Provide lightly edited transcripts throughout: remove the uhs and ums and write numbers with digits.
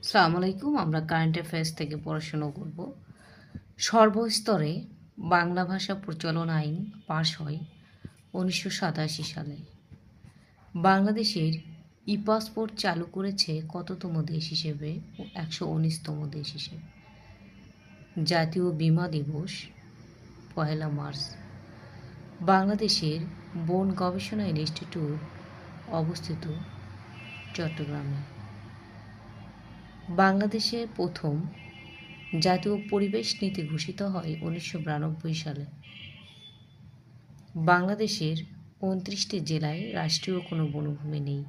আসসালামু আলাইকুম। আমরা কারেন্ট অ্যাফেয়ার্স থেকে পড়াশোনা করব। সর্বস্তরে বাংলা ভাষা প্রচলন আইন পাশ হয় 1987 সালে। বাংলাদেশের ই-পাসপোর্ট চালু করেছে কততম দেশ হিসেবে? 119তম দেশ হিসেবে। জাতীয় বীমা দিবস 1 মার্চ। বাংলাদেশের বন গবেষণা ইনস্টিটিউট অবস্থিত চট্টগ্রামে। বাংলাদেশে প্রথম জাতীয় পরিবেশ নীতি ঘোষিত হয় 1992 সালে। বাংলাদেশের 29টি জেলায় রাষ্ট্রীয় কোনো বনভূমি নেই।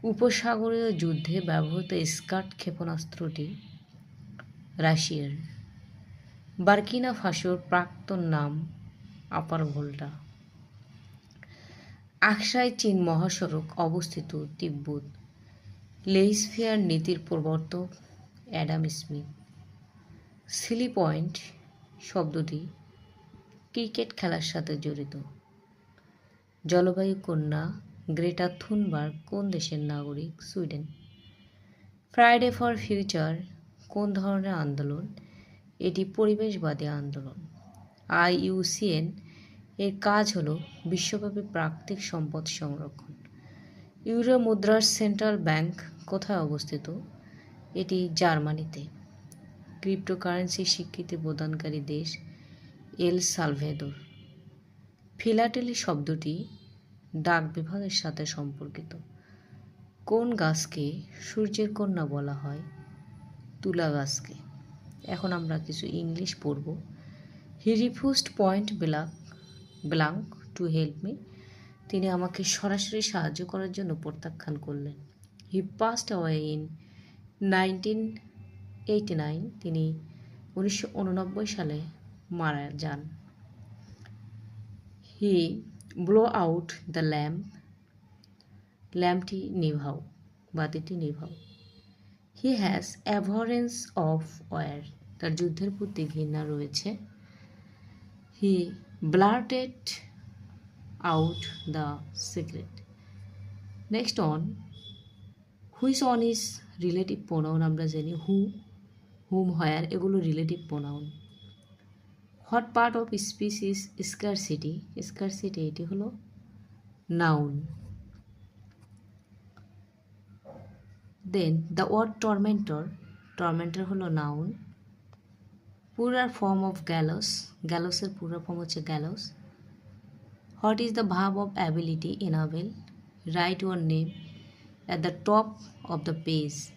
উপসাগরীয় যুদ্ধে ব্যবহৃত স্কাড ক্ষেপণাস্ত্রটি রাশিয়ার। বার্কিনা ফাসোর প্রাক্তন নাম আপার ভোল্টা। আকসাই চীন মহাসড়ক অবস্থিত তিব্বত। লেইসফেয়ার নীতির প্রবর্তক অ্যাডাম স্মিথ। সিলি পয়েন্ট শব্দটি ক্রিকেট খেলার সাথে জড়িত। জলবায়ু কন্যা গ্রেটা থুনবার্গ কোন দেশের নাগরিক? সুইডেন। ফ্রাইডে ফর ফিউচার কোন ধরনের আন্দোলন? এটি পরিবেশবাদী আন্দোলন। IUCN এর কাজ হল বিশ্বব্যাপী প্রাকৃতিক সম্পদ সংরক্ষণ। ইউরো মুদ্রার সেন্ট্রাল ব্যাংক কোথায় অবস্থিত? এটি জার্মানিতে। ক্রিপ্টোকারেন্সি স্বীকৃতি প্রদানকারী দেশ এল সালভেদর। ফিলাটেলি শব্দটি ডাক বিভাগের সাথে সম্পর্কিত। কোন গাছকে সূর্যের কন্যা বলা হয়? তুলা গাছকে। এখন আমরা কিছু ইংলিশ পড়ব। He refused point blank to help me. তিনি আমাকে সরাসরি সাহায্য করার জন্য প্রত্যাখ্যান করলেন। He passed away in 1989। তিনি 1989 সালে মারা যান। He blow out the lamp. ল্যাম্পটি নিভাও, বাতিটি নিভাও। He has abhorrence of war. তার যুদ্ধের প্রতি ঘৃণা রয়েছে। He blurted out the secret. Next one, which one is relative pronoun? আমরা জানি হু, হুম, হোয়ার এগুলো relative pronoun. What part of speech is scarcity? Scarcity এটি হলো noun. Then the word tormentor, tormentor হলো noun. Plural form of gallows, গ্যালোসের plural form হচ্ছে gallows. What is the verb of ability? Enable. Write your name at the top of the page.